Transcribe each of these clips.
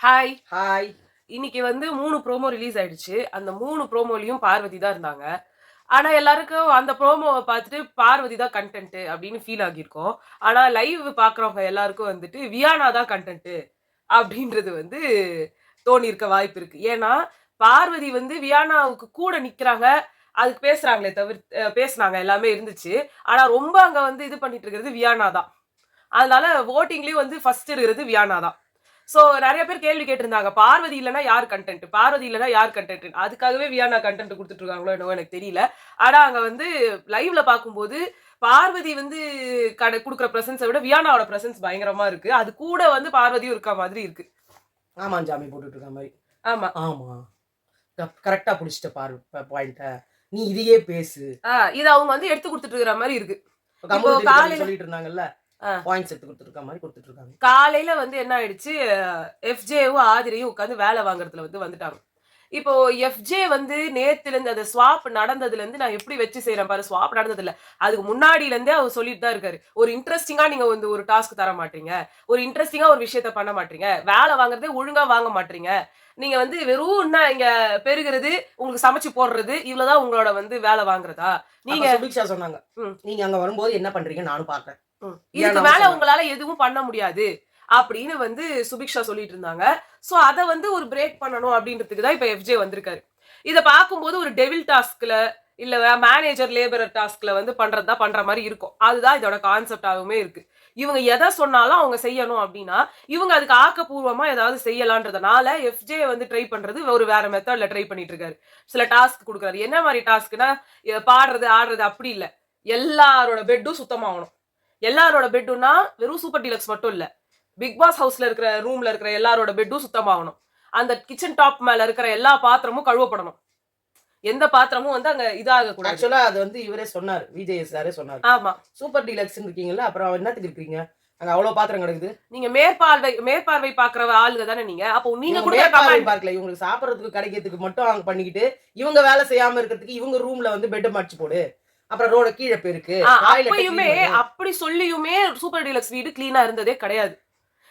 Hi. Hi. இன்னைக்கு வந்து 3 promo release ஆயிடுச்சு. அந்த 3 ப்ரோமோலயும் பார்வதி தான் இருந்தாங்க. ஆனா எல்லாருக்கும் அந்த ப்ரோமோவ பார்த்துட்டு பார்வதி தான் கன்டென்ட் அப்படின்னு ஃபீல் ஆகியிருக்கும். ஆனா லைவ் பார்க்குறவங்க எல்லாருக்கும் வந்துட்டு வியானா தான் கன்டென்ட் அப்படின்றது வந்து தோணியிருக்க வாய்ப்பு இருக்கு. ஏன்னா பார்வதி வந்து வியானாவுக்கு கூட நிக்கிறாங்க. அதுக்கு பேசுறாங்களே தவிர்த்து பேசுனாங்க எல்லாமே இருந்துச்சு. ஆனா ரொம்ப அங்க வந்து இது பண்ணிட்டு இருக்கிறது வியானா தான். அதனால வோட்டிங்லயும் வந்து ஃபர்ஸ்ட் இருக்கிறது வியானா தான். சோ நிறைய பேர் கேள்வி கேட்டிருந்தாங்க, பார்வதி இல்லனா யார் கண்டென்ட், பார்வதி இல்லனா யார் கண்டென்ட். அதுக்காகவே வியானா கண்டென்ட் கொடுத்துட்டு இருக்காங்களோ என்னவோ எனக்கு தெரியல. ஆனா அங்க வந்து லைவ்ல பார்க்கும்போது பார்வதி வந்து குடுக்குற பிரசன்ஸை விட வியானாவோட பிரசன்ஸ் பயங்கரமா இருக்கு. அது கூட வந்து பார்வதியும் இருக்க மாதிரி இருக்கு. ஆமா, ஜாமி போட்டுட்டு இருக்க மாதிரி. ஆமா ஆமா, கரெக்டா புடிச்சிட்ட பாரு பாயிண்ட. நீ இதையே பேசு. இது அவங்க வந்து எடுத்து கொடுத்துட்டு இருக்கிற மாதிரி இருக்கு. இப்போ காலையில சொல்லிட்டு இருந்தாங்கல்ல, பாயிண்ட்ஸ் எடுத்து கொடுத்துட்டு இருக்க மாதிரி கொடுத்துட்டு இருக்காங்க. காலையில வந்து என்ன ஆயிடுச்சு, எஃப்ஜேவும் ஆதிரையும் உட்காந்து வேலை வாங்குறதுல வந்துட்டாங்க. இப்போ எஃப்ஜே வந்து நேத்துல இருந்து அந்த ஸ்வாப் நடந்ததுல இருந்து நான் எப்படி வச்சு செய்யறேன் பாரு. ஸ்வாப் நடந்தது இல்ல, அதுக்கு முன்னாடில இருந்தே அவர் சொல்லிட்டு தான் இருக்காரு. ஒரு இன்ட்ரெஸ்டிங்கா நீங்க வந்து ஒரு டாஸ்க் தர மாட்டீங்க, ஒரு இன்ட்ரெஸ்டிங்கா ஒரு விஷயத்த பண்ண மாட்டீங்க, வேலை வாங்குறதே ஒழுங்கா வாங்க மாட்டீங்க, நீங்க வந்து வெறும் இங்க பெருகிறது, உங்களுக்கு சமைச்சு போடுறது, இவ்வளவுதான் உங்களோட வந்து வேலை வாங்குறதா நீங்க. சுபிக்ஷா சொன்னாங்க, நீங்க அங்க வரும்போது என்ன பண்றீங்க நானும் பாக்குறேன், இதுக்கு மேல உங்களால எதுவும் பண்ண முடியாது அப்படின்னு வந்து சுபிக்ஷா சொல்லிட்டு இருந்தாங்க. சோ அத வந்து ஒரு பிரேக் பண்ணணும் அப்படின்றதுக்கு தான் இப்ப எஃப்ஜே வந்திருக்காரு. இத பார்க்கும்போது ஒரு டெவில் டாஸ்க்ல இல்ல மேனேஜர் லேபரர் டாஸ்க்ல வந்து பண்றதா பண்ற மாதிரி இருக்கும். அதுதான் இதோட கான்செப்டாகவுமே இருக்கு. இவங்க எதை சொன்னாலும் அவங்க செய்யணும் அப்படின்னா இவங்க அதுக்கு ஆக்கப்பூர்வமா ஏதாவது செய்யலான்றதுனால எஃப்ஜே வந்து ட்ரை பண்றது ஒரு வேற மெத்தட்ல ட்ரை பண்ணிட்டு இருக்காரு. சில டாஸ்க் கொடுக்குறாரு. என்ன மாதிரி டாஸ்க்னா பாடுறது ஆடுறது அப்படி இல்ல, எல்லாரோட பெட்டும் சுத்தமாகணும். எல்லாரோட பெட்டும்னா வெறும் சூப்பர் டீலக்ஸ் மட்டும் இல்ல, பிக் பாஸ் ஹவுஸ்ல இருக்கிற ரூம்ல இருக்கிற எல்லாரோட பெட்டும் சுத்தமாகணும். அந்த கிச்சன் டாப் மேல இருக்கிற எல்லா பாத்திரமும் கழுவப்படணும். எந்த பாத்திரமும் வந்து அங்க இதாக கூடாது. ஆக்சுவலா அது வந்து இவரே சொன்னார், விஜய் சாரே சொன்னார். ஆமா, சூப்பர் டீலக்ஸ் இருக்கீங்கல்ல, அப்புறம் என்னத்துக்கு இருக்கீங்க, அங்க அவ்வளவு பாத்திரம் கிடக்குது. நீங்க மேற்பார்வை பாக்குற ஆளுங்க தானே நீங்க. அப்போ நீங்க கூட பார்க்கல, இவங்களுக்கு சாப்பிடறதுக்கு கிடைக்கிறதுக்கு மட்டும் அவங்க பண்ணிக்கிட்டு இவங்க வேலை செய்யாம இருக்கிறதுக்கு இவங்க ரூம்ல வந்து பெட் மடிச்சு போடு, அப்புறம் ரோட கீழே போயிருக்கு. அப்படி சொல்லியுமே சூப்பர் டீலக்ஸ் வீடு கிளீனா இருந்ததே கிடையாது.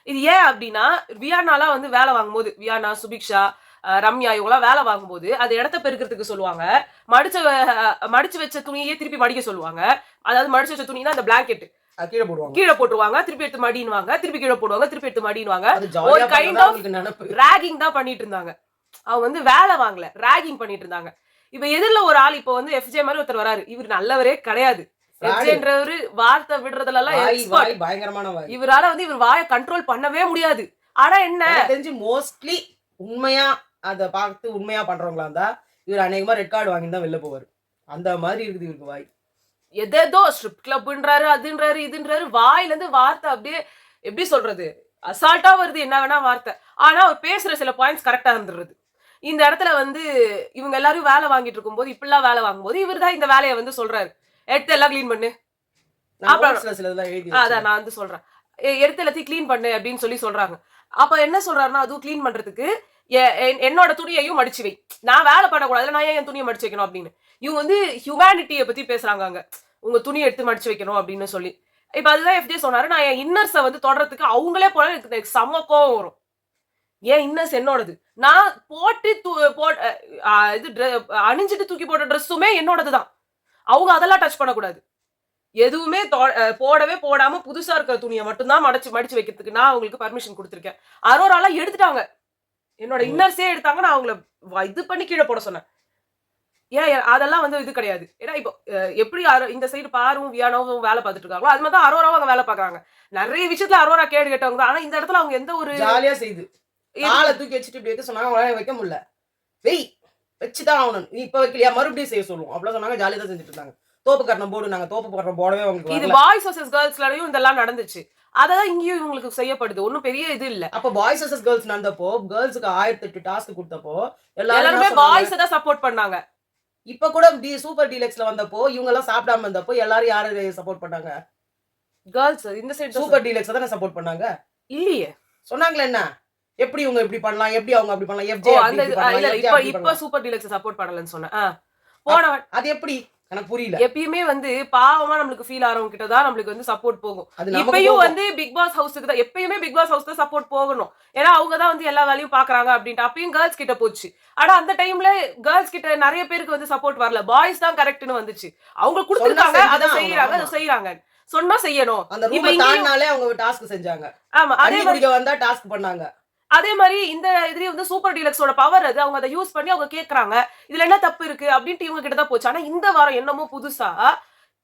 இது ஏன் அப்படின்னா வியானாலாம் வந்து வேலை வாங்கும்போது, வியானா, சுபிக்ஷா, ரம்யா இவங்களாம் வேலை வாங்கும்போது அது இடத்த பெருக்கிறதுக்கு சொல்லுவாங்க. மடிச்சு வச்ச துணியே திருப்பி மடிக்க சொல்லுவாங்க. அதாவது மடிச்சு வச்ச துணினா அந்த பிளாங்கெட் கீழே போட்டுருவாங்க, திருப்பி எடுத்து மடினுவாங்க, திருப்பி கீழே போடுவாங்க, திருப்பி எடுத்து மடினுவாங்க. ஒரு கைண்ட் ஆஃப் ராகிங் தான் பண்ணிட்டு இருந்தாங்க. அவங்க வந்து வேலை வாங்கல, ராகிங் பண்ணிட்டு இருந்தாங்க. இப்ப எதிரில ஒரு ஆள் இப்ப வந்து எஃப்ஜே மாதிரி ஒருத்தர் வராரு. இவர் நல்லவரே கிடையாது. எஃப்ஜேன்றவரு வார்த்தை விடுறதுல பயங்கரமான வாய். இவரால வந்து இவர் வாயை கண்ட்ரோல் பண்ணவே முடியாது. ஆனா என்ன தெரிஞ்சு மோஸ்ட்லி உண்மையா அதை பார்த்து உண்மையா பண்றவங்களா இருந்தா இவர் அநேகமா ரெட் கார்டு வாங்கி தான் வெளில போவாரு. அந்த மாதிரி இருக்குது இவருக்கு வாய். எதோ ஸ்ட்ரிப் கிளப்ன்றாரு, அதுன்றாரு, இதுன்றாரு, வாயில இருந்து வார்த்தை அப்படியே எப்படி சொல்றது, அசால்ட்டா வருது என்ன வேணா வார்த்தை. ஆனா அவர் பேசுற சில பாயிண்ட்ஸ் கரெக்டா இருந்துருது. இந்த இடத்துல வந்து இவங்க எல்லாரும் வேலை வாங்கிட்டு இருக்கும்போது, இப்படிலாம் வேலை வாங்கும்போது இவர் தான் இந்த வேலையை வந்து சொல்றாரு, எடுத்து எல்லாம் கிளீன் பண்ணு. அதான் நான் வந்து சொல்றேன், எடுத்து எல்லாத்தையும் கிளீன் பண்ணு அப்படின்னு சொல்லி சொல்றாங்க. அப்ப என்ன சொல்றாருன்னா, அதுவும் கிளீன் பண்றதுக்கு என்னோட துணியையும் மடிச்சு வை, நான் வேலை பண்ணக்கூடாது, நான் ஏன் என் துணியை மடிச்சு வைக்கணும் அப்படின்னு. இவங்க வந்து ஹியூமனிட்டியை பத்தி பேசுறாங்க அங்க, உங்க துணியை எடுத்து மடிச்சு வைக்கணும் அப்படின்னு சொல்லி. இப்ப அதுதான் எஃப்ஜே சொன்னாரு, நான் என் இன்னர்ஸை வந்து தொடறதுக்கு அவங்களே போனா எனக்கு செம்ம கோவம் வரும். ஏன் இன்னர்ஸ் என்னோடது, நான் போட்டு அணிஞ்சிட்டு தூக்கி போட்ட ட்ரெஸ்ஸுமே என்னோடதுதான், அவங்க அதெல்லாம் டச் பண்ணக்கூடாது. எதுவுமே போடவே போடாம புதுசா இருக்கிற துணியை மட்டும்தான் மடிச்சு வைக்கிறதுக்கு நான் அவங்களுக்கு பர்மிஷன் கொடுத்துருக்கேன். அரோராலாம் எடுத்துட்டாங்க, என்னோட இன்னர்ஸே எடுத்தாங்க, நான் அவங்கள இது பண்ணி கீழே போட சொன்னேன். ஏன் அதெல்லாம் வந்து இது கிடையாது. ஏன்னா இப்போ எப்படி இந்த சைடு பாரும் வியானாவும் வேலை பார்த்துட்டு இருக்காங்களோ அது மாதிரி தான் அரோராவும் அவங்க வேலை பார்க்கறாங்க. நிறைய விஷயத்துல அரோரா கேடு கேட்டவங்க தான். ஆனா இந்த இடத்துல அவங்க எந்த ஒரு ஜாலியா செய்து காலை தூக்கி வச்சுட்டு இப்படி வைக்க சொன்னாங்க, அவங்களால வைக்க முடியல, வெய் வச்சுதான் ஆகணும், நீ இப்ப வைக்கலையா மறுபடியும் செய்ய சொல்லுவோம் அவ்வளவு சொன்னாங்க. ஜாலியா தான் செஞ்சுட்டு இருந்தாங்க. தோப்பு கட்டணம் போடு, நாங்க தோப்பு கட்டணம் போடவே உங்களுக்கு இது பாய்ஸ் வர்சஸ் கேர்ள்ஸ்லயும் இதெல்லாம் நடந்துச்சு. அதான் இங்கேயும் இவங்களுக்கு செய்யப்படுது. ஒன்னும் பெரிய இது இல்ல. அப்ப பாய்ஸ் வர்சஸ் கேர்ள்ஸ் நடந்தப்போ கேர்ள்ஸ்க்கு 1008 டாஸ்க் கொடுத்தப்போ எல்லாருமே பாய்ஸ் தான் சப்போர்ட் பண்ணாங்க. இப்ப கூட சூப்பர் டீலக்ஸ்ல வந்தப்போ இவங்க எல்லாம் சாப்பிடாம இருந்தப்போ எல்லாரும் யாரை சப்போர்ட் பண்ணாங்க? கேர்ள்ஸ் இந்த சைடு சூப்பர் டீலக்ஸ் தான சப்போர்ட் பண்ணாங்க. இல்லையே, சொன்னாங்களே என்ன, எப்படி இவங்க இப்படி பண்ணலாம், எப்படி அவங்க அப்படி பண்ணலாம், எஃப்ஜே அந்த இல்ல இப்ப சூப்பர் டீலக்ஸ் சப்போர்ட் பண்ணலன்னு சொன்னேன். போன அது எப்படி எனக்கு புரியல. எப்பயுமே வந்து பாவமா நம்மளுக்கு ஃபீல் ஆறவங்க கிட்ட தான் நம்மளுக்கு வந்து சப்போர்ட் போகும். அது நமக்கு இப்பயும் போகும். வந்து பிக் பாஸ் ஹவுஸுக்கு தான் எப்பயுமே பிக் பாஸ் ஹவுஸ் தான் சப்போர்ட் போகணும். ஏன்னா அவங்க தான் வந்து எல்லா வேலையும் பாக்குறாங்க அப்படின்ட்டு. அப்பயும் கேர்ள்ஸ் கிட்ட போச்சு. ஆனா அந்த டைம்ல கேர்ள்ஸ் கிட்ட நிறைய பேருக்கு வந்து சப்போர்ட் வரல. பாய்ஸ் தான் கரெக்ட்னு வந்துச்சு. அவங்க கொடுத்திருக்காங்க, அதை செஞ்சுதான் செய்யறாங்க, ஆகணும். அதை செய்யறாங்க. சொன்னா செய்யணும். அந்த இப்ப ரூமை இங்கேயும் தாண்டினாலே அவங்க டாஸ்க் செஞ்சாங்க. ஆமா. அதே தண்ணி மாதிரி குடிக்க வந்தா டாஸ்க் பண்ணாங்க. அதே மாதிரி இந்த இதுலயும் வந்து சூப்பர் டீலக்ஸோட பவர் அது. அவங்க அதை யூஸ் பண்ணி அவங்க கேக்குறாங்க. இதுல என்ன தப்பு இருக்கு அப்படின்ட்டு இவங்க கிட்ட தான் போச்சு. ஆனா இந்த வாரம் என்னமோ புதுசா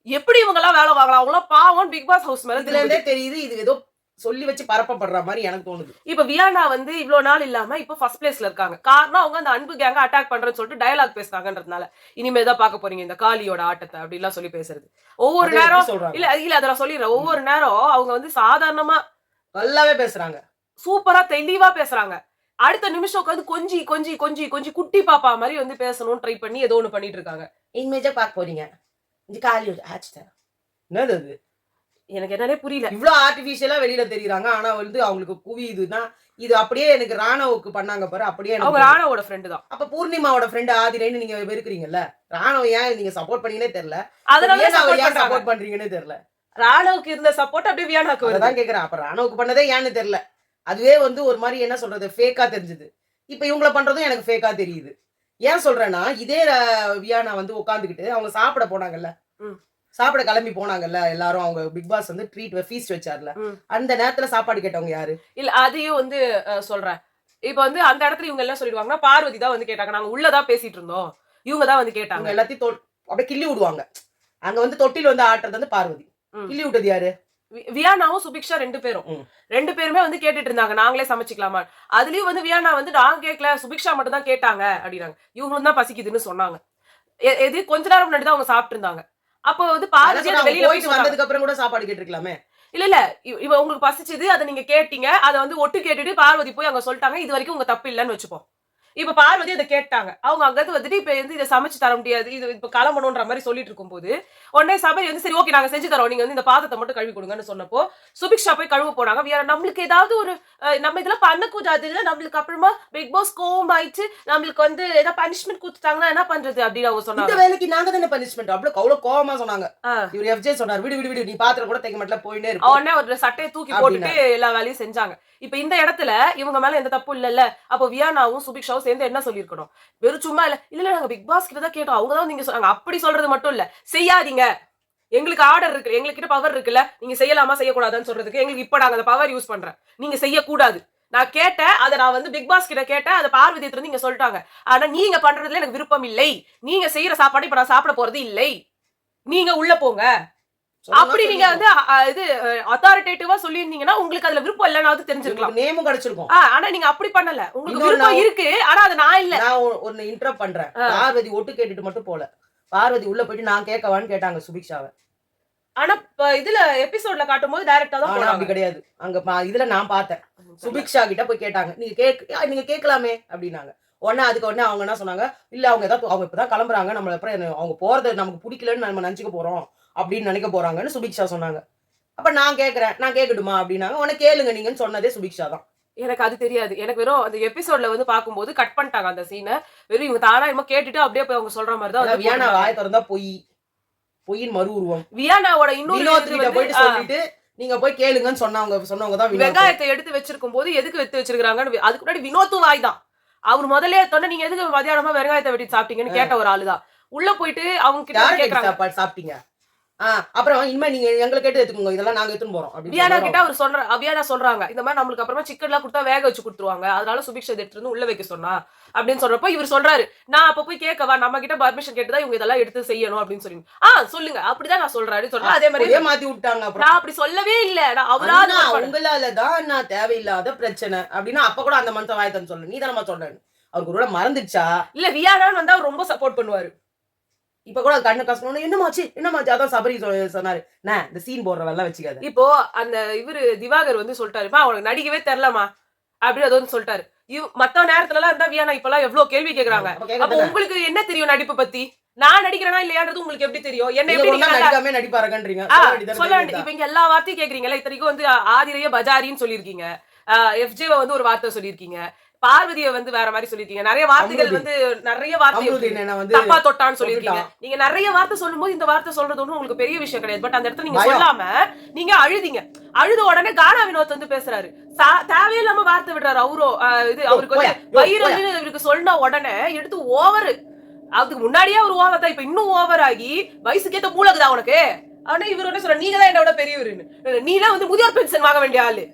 எப்படி இவங்க எல்லாம் வேலை வாங்கலாம்? அவங்க எல்லாம் பாவம் பிக் பாஸ் ஹவுஸ் மேல இதுல இருந்தே தெரியுது இது ஏதோ சொல்லி வச்சு பரப்பப்படுற மாதிரி எனக்கு தோணுது. இப்ப வியானா வந்து இவ்வளவு நாள் இல்லாம இப்ப ஃபர்ஸ்ட் பிளேஸ்ல இருக்காங்க. காரணம் அவங்க அந்த அன்பு கேங்க அட்டாக் பண்றேன்னு சொல்லிட்டு டயலாக் பேசுறாங்கன்றதுனால. இனிமே தான் பார்க்க போறீங்க இந்த காளியோட ஆட்டத்தை அப்படிலாம் சொல்லி பேசுறது. ஒவ்வொரு அதை எப்படி நேரம் சொல்றாங்க? இல்ல அத நான் சொல்லிடுறேன். ஒவ்வொரு நேரம் அவங்க வந்து சாதாரணமா நல்லாவே பேசுறாங்க. சூப்பரா தெளிவா பேசுறாங்க. அடுத்த நிமிஷம் உட்காந்து கொஞ்சி கொஞ்சி கொஞ்சி கொஞ்சி குட்டி பாப்பா மாதிரி வந்து பேசணும்னு ட்ரை பண்ணி ஏதோ ஒண்ணு பண்ணிட்டு இருக்காங்க. இனிமேஜா பார்க்க போறீங்க. இந்த காலி ஆச்சு. என்னது அது? எனக்கு என்னன்னே புரியல. இவ்ளோ ஆர்டிபிஷியலா வெளியில தெரியுறாங்க. ஆனா வந்து அவங்களுக்கு குவியுதுன்னா இது அப்படியே எனக்கு ராணவுக்கு பண்ணாங்க பாரு. அப்படியே அவங்க எனக்கு ராணாவோட ஃப்ரெண்டு தான். அப்ப பூர்ணிமாவோட ஃப்ரெண்ட் ஆதிரைன்னு நீங்க வெறுக்கிறீங்கல்ல. ராணவ ஏன் நீங்க சப்போர்ட் பண்ணீங்கன்னே தெரியல. அதனால ஏன் சப்போர்ட் பண்றாங்க. சப்போர்ட் பண்றீங்கன்னே தெரியல. ராணாவுக்கு இருந்த சப்போர்ட் அப்படியே வியானாக்கு வருது. அதான் கேக்குறேன். அப்ப ராணவுக்கு பண்ணதே ஏன்னு தெரியல. அதுவே வந்து ஒரு மாதிரி என்ன சொல்றது ஃபேக்கா தெரிஞ்சது. இப்ப இவங்கள பண்றதும் எனக்கு ஃபேக்கா தெரியுது. ஏன் சொல்றேன்னா இதே வியானா வந்து உட்காந்துக்கிட்டு அவங்க சாப்பிட போனாங்கல்ல. ம். சாப்பிட கிளம்பி போனாங்கல்ல எல்லாரும். அவங்க பிக் பாஸ் வந்து ட்ரீட் ஃபீஸ்ட் வச்சார்ல. ம். அந்த நேரத்துல சாப்பாடு கேட்டவங்க யாரு? இல்ல அதையும் வந்து சொல்றேன். இப்ப வந்து அந்த இடத்துல இவங்க எல்லாம் சொல்லிடுவாங்கன்னா பார்வதி தான் வந்து கேட்டாங்க. நாங்க உள்ளதான் பேசிட்டு இருந்தோம். இவங்க தான் வந்து அவங்க கேட்டாங்க. எல்லாத்தையும் அப்படியே கிள்ளி விடுவாங்க. அங்க வந்து தொட்டில் வந்து ஆட்டுறது வந்து பார்வதி. ம். கிள்ளி விட்டது யாரு? வியானாவும் சுபிக்ஷா 2 பேரும். ம். 2 பேருமே வந்து கேட்டுட்டு இருந்தாங்க. நாங்களே சமைச்சுக்கலாமா? அதுலயும் வந்து வியானா வந்து நான் கேட்கல, சுபிக்ஷா மட்டும் தான் கேட்டாங்க அப்படின்னாங்க. இவங்களும் தான் பசிக்குதுன்னு சொன்னாங்க. எது கொஞ்ச நேரம் முன்னாடி தான் அவங்க சாப்பிட்டு இருந்தாங்க. அப்போ வந்து அதான் பார்வதி சொன்னேன், அந்த அவங்க வெளியில போயிட்டு போயிட்டு வந்தாங்க. வந்ததுக்கு அப்புறம் கூட சாப்பாடு கேட்டிருக்கலாமே. இல்ல இவ உங்களுக்கு பசிச்சது, அத நீங்க கேட்டீங்க. அத வந்து ஒட்டு கேட்டுட்டு பார்வதி போய் அங்க சொல்லிட்டாங்க. இது வரைக்கும் உங்க தப்பு இல்லன்னு வச்சுப்போம். இப்ப பார்வதி அத கேட்டாங்க. அவங்க அங்கிருந்து வந்துட்டு இப்ப வந்து இத சமைச்சு தர முடியாது. இது இப்ப கிளம்பணும்ன்ற மாதிரி சொல்லிட்டு இருக்கும்போது, உடனே சபரி வந்து சரி ஓகே நாங்க செஞ்சு தரோம். நீங்க வந்து இந்த பாத்திரத்தை மட்டும் கழுவி கொடுங்கன்னு சொன்னப்போ, சுபிக்ஷா போய் கழுவ போனாங்க. நம்மளுக்கு ஏதாவது ஒரு நம்ம இதெல்லாம் பண்ணக்கூடாது இல்ல. நம்மளுக்கு அப்புறமா பிக் பாஸ் கோவம் ஆயிடுச்சு. நம்மளுக்கு வந்து ஏதாவது பனிஷ்மெண்ட் கொடுத்துட்டாங்கன்னா என்ன பண்றது அப்படின்னு அவங்க இந்த சொன்னாங்க. வேலைக்கு நாங்க தானே பனிஷ்மெண்ட். அவ்வளவு கோவமா சொன்னாங்க. ஆ. இவர் எஃப்ஜே சொன்னார் விடு விடு விடு நீ பாத்திரம் கூட தைக்க மாட்டல போயிட்டே இருக்கும். உடனே ஒரு சட்டையை தூக்கி போட்டுட்டு எல்லா வேலையும் செஞ்சாங்க. இப்ப இந்த இடத்துல இவங்க மேல எந்த தப்பு இல்லல்ல. அப்போ வியானாவும் சுபிக்ஷாவும் சேர்ந்து என்ன சொல்லிருக்கணும்? வெறும் சும்மா இல்ல நாங்க பிக் பாஸ் கிட்ட தான் கேட்டோம். அவங்க தான் நீங்க சொன்னாங்க. அப்படி சொல்றது மட்டும் இல்ல. செய்யாதீங்க. எங்களுக்கு ஆர்டர் இருக்கு. எங்களுக்கு கிட்ட பவர் இருக்குல்ல. நீங்க செய்யலாமா செய்யக்கூடாதான்னு சொல்றதுக்கு எங்களுக்கு இப்ப நாங்க அந்த பவர் யூஸ் பண்றேன். நீங்க செய்யக்கூடாது. நான் கேட்டேன். அதை நான் வந்து பிக் பாஸ் கிட்ட கேட்டேன். அதை பார்வதி இருந்து நீங்க சொல்லிட்டாங்க. ஆனா நீங்க பண்றதுல எனக்கு விருப்பம் இல்லை. நீங்க செய்யற சாப்பாடு இப்ப நான் சாப்பிட போறது இல்லை. நீங்க உள்ள போங்க. அப்படி நீங்க வந்து இது அத்தாரிட்டேட்டிவா சொல்லியிருந்தீங்கன்னா உங்களுக்கு அதுல விருப்பம் இல்லைனாவது தெரிஞ்சிருக்கலாம். நேமும் கிடைச்சிருக்கும். ஆனா நீங்க அப்படி பண்ணல. உங்களுக்கு விருப்பம் இருக்கு. ஆனா அது நான் இல்ல. நான் ஒன்னு இன்டரப்ட் பண்றேன். பார்வதி ஒட்டு கேட்டுட்டு மட்டும் போல. பார்வதி உள்ள போயிட்டு நான் கேட்கவான்னு கேட்டாங்க சுபிக்ஷாவை. ஆனா இதுல எபிசோட்ல காட்டும்போது டைரக்டா தான் ஆனா அப்படி கிடையாது. அங்க இதுல நான் பார்த்தேன். சுபிக்ஷா கிட்ட போய் கேட்டாங்க. நீங்க கேட்கலாமே அப்படின்னாங்க. உடனே அவங்க என்ன சொன்னாங்க? இல்ல அவங்க ஏதாவது அவங்க இப்பதான் கிளம்புறாங்க. நம்மள அப்புறம் அவங்க போறது நமக்கு பிடிக்கலன்னு நம்ம நினைச்சுக்க போறோம் அப்படின்னு நினைக்க போறாங்கன்னு சுபிக்ஷா சொன்னாங்க. அப்ப நான் கேக்குறேன். நான் கேட்கட்டுமா அப்படின்னாங்க. உடனே கேளுங்க நீங்கன்னு சொன்னதே சுபிக்ஷா தான். எனக்கு அது தெரியாது. எனக்கு வெறும் அந்த எபிசோட்ல வந்து பாக்கும்போது கட் பண்ணிட்டாங்க அந்த சீனை. வெறும் இவங்க தானா இவங்க கேட்டுட்டு அப்படியே போய் அவங்க சொல்ற மாதிரி தான். வியானா வாய திறந்தா பொய்யின் மறு உருவம். வியானாவோட இன்னொரு வினோத் கிட்ட போயிட்டு சொல்லிட்டு நீங்க போய் கேளுங்கன்னு சொன்னவங்க தான் வெங்காயத்தை எடுத்து வச்சிருக்கும் போது எதுக்கு எடுத்து வச்சிருக்காங்கன்னு அதுக்கு முன்னாடி வினோத்தும் வாய் தான். அவர் முதல்ல சொன்ன நீங்க எதுக்கு மதியானமா வெங்காயத்தை வெட்டி சாப்பிட்டீங்கன்னு கேட்ட ஒரு ஆளுதான். உள்ள போயிட்டு அவங்க கிட்ட கேக்குறாங்க சாப்பாடு சாப்பிட்டீங்க. அப்புறம் இனிமே நீங்க எங்களை கேட்டு எடுத்துக்கோங்க. இதெல்லாம் நாங்க எடுத்துன்னு போறோம். வியானா கிட்ட அவர் வியானா சொல்றாங்க. இந்த மாதிரி நம்மளுக்கு அப்புறமா சிக்கன் எல்லாம் கொடுத்தா வேக வச்சு கொடுத்துருவாங்க. அதனால சுபிக்ஷா எடுத்துட்டு வந்து உள்ள வைக்க சொன்னா அப்படின்னு சொல்றப்போ இவர் சொல்றாரு நான் அப்ப போய் கேட்கவா நம்ம கிட்ட பர்மிஷன் கேட்டுதான் இவங்க இதெல்லாம் எடுத்து செய்யணும் அப்படின்னு சொல்லி சொல்லுங்க அப்படிதான் நான் சொல்றேன் சொல்றேன். அதே மாதிரி மாத்தி விட்டாங்க. நான் அப்படி சொல்லவே இல்ல. நான் அவராது உங்களாலதான் நான் தேவையில்லாத பிரச்சனை அப்படின்னா அப்ப கூட அந்த மனுஷன் வாயத்தன்னு சொல்ல நீ தானமா சொல்றேன். அவருக்கு கூட மறந்துச்சா இல்ல? வியானான்னு வந்தா அவர் ரொம்ப சப்போர்ட் பண்ணுவாரு. இப்ப கூட கண்ணு கஷ்டம் என்னமாச்சு அதான் சபரி சொன்னாரு. இந்த சீன் போடுற வேலை வச்சுக்காது. இப்போ அந்த இவரு திவாகர் வந்து சொல்லிட்டாருமா அவனுக்கு நடிக்கவே தெரியலமா அப்படின்னு அது வந்து சொல்லிட்டாரு. மத்த நேரத்துல எல்லாம் இருந்தா வியானா இப்ப எல்லாம் எவ்வளவு கேள்வி கேக்குறாங்க. அப்ப உங்களுக்கு என்ன தெரியும் நடிப்பு பத்தி? நான் நடிக்கிறேனா இல்லையான்றது உங்களுக்கு எப்படி தெரியும்? என்ன எப்படி நடிப்பாருன்றீங்க சொல்ல இப்ப இங்க எல்லா வார்த்தையும் கேக்குறீங்களா? இத்தனைக்கும் வந்து ஆதிரைய பஜாரின்னு சொல்லிருக்கீங்க. எஃப்ஜேவை வந்து ஒரு வார்த்தை சொல்லிருக்கீங்க. பார்வதியை வந்து வேற மாதிரி சொல்லிருக்கீங்க. நிறைய வார்த்தைகள் வந்து நிறைய வார்த்தை தப்பா தொட்டான்னு சொல்லிருக்கீங்க. நீங்க நிறைய வார்த்தை சொல்லும் போது இந்த வார்த்தை சொல்றது ஒன்றும் உங்களுக்கு பெரிய விஷயம் கிடையாது. பட் அந்த இடத்துல நீங்க சொல்லாம நீங்க அழுதிங்க. அழுத உடனே கானா வினோத் வந்து பேசுறாரு, தேவையில்லாம வார்த்தை விடுறாரு. அவருக்கு வந்து வயிறு இவருக்கு சொன்ன உடனே எடுத்து ஓவர். அதுக்கு முன்னாடியே ஒரு ஓவர் தான், இப்ப இன்னும் ஓவர் ஆகி வயசுக்கேத்த மூலகுதா உனக்கு. ஆனா இவர் என்ன சொல்ற, நீங்க தான் என்னோட பெரியவருன்னு. நீலாம் வந்து முதியோர் பென்ஷன் வாங்க வேண்டிய ஆளு.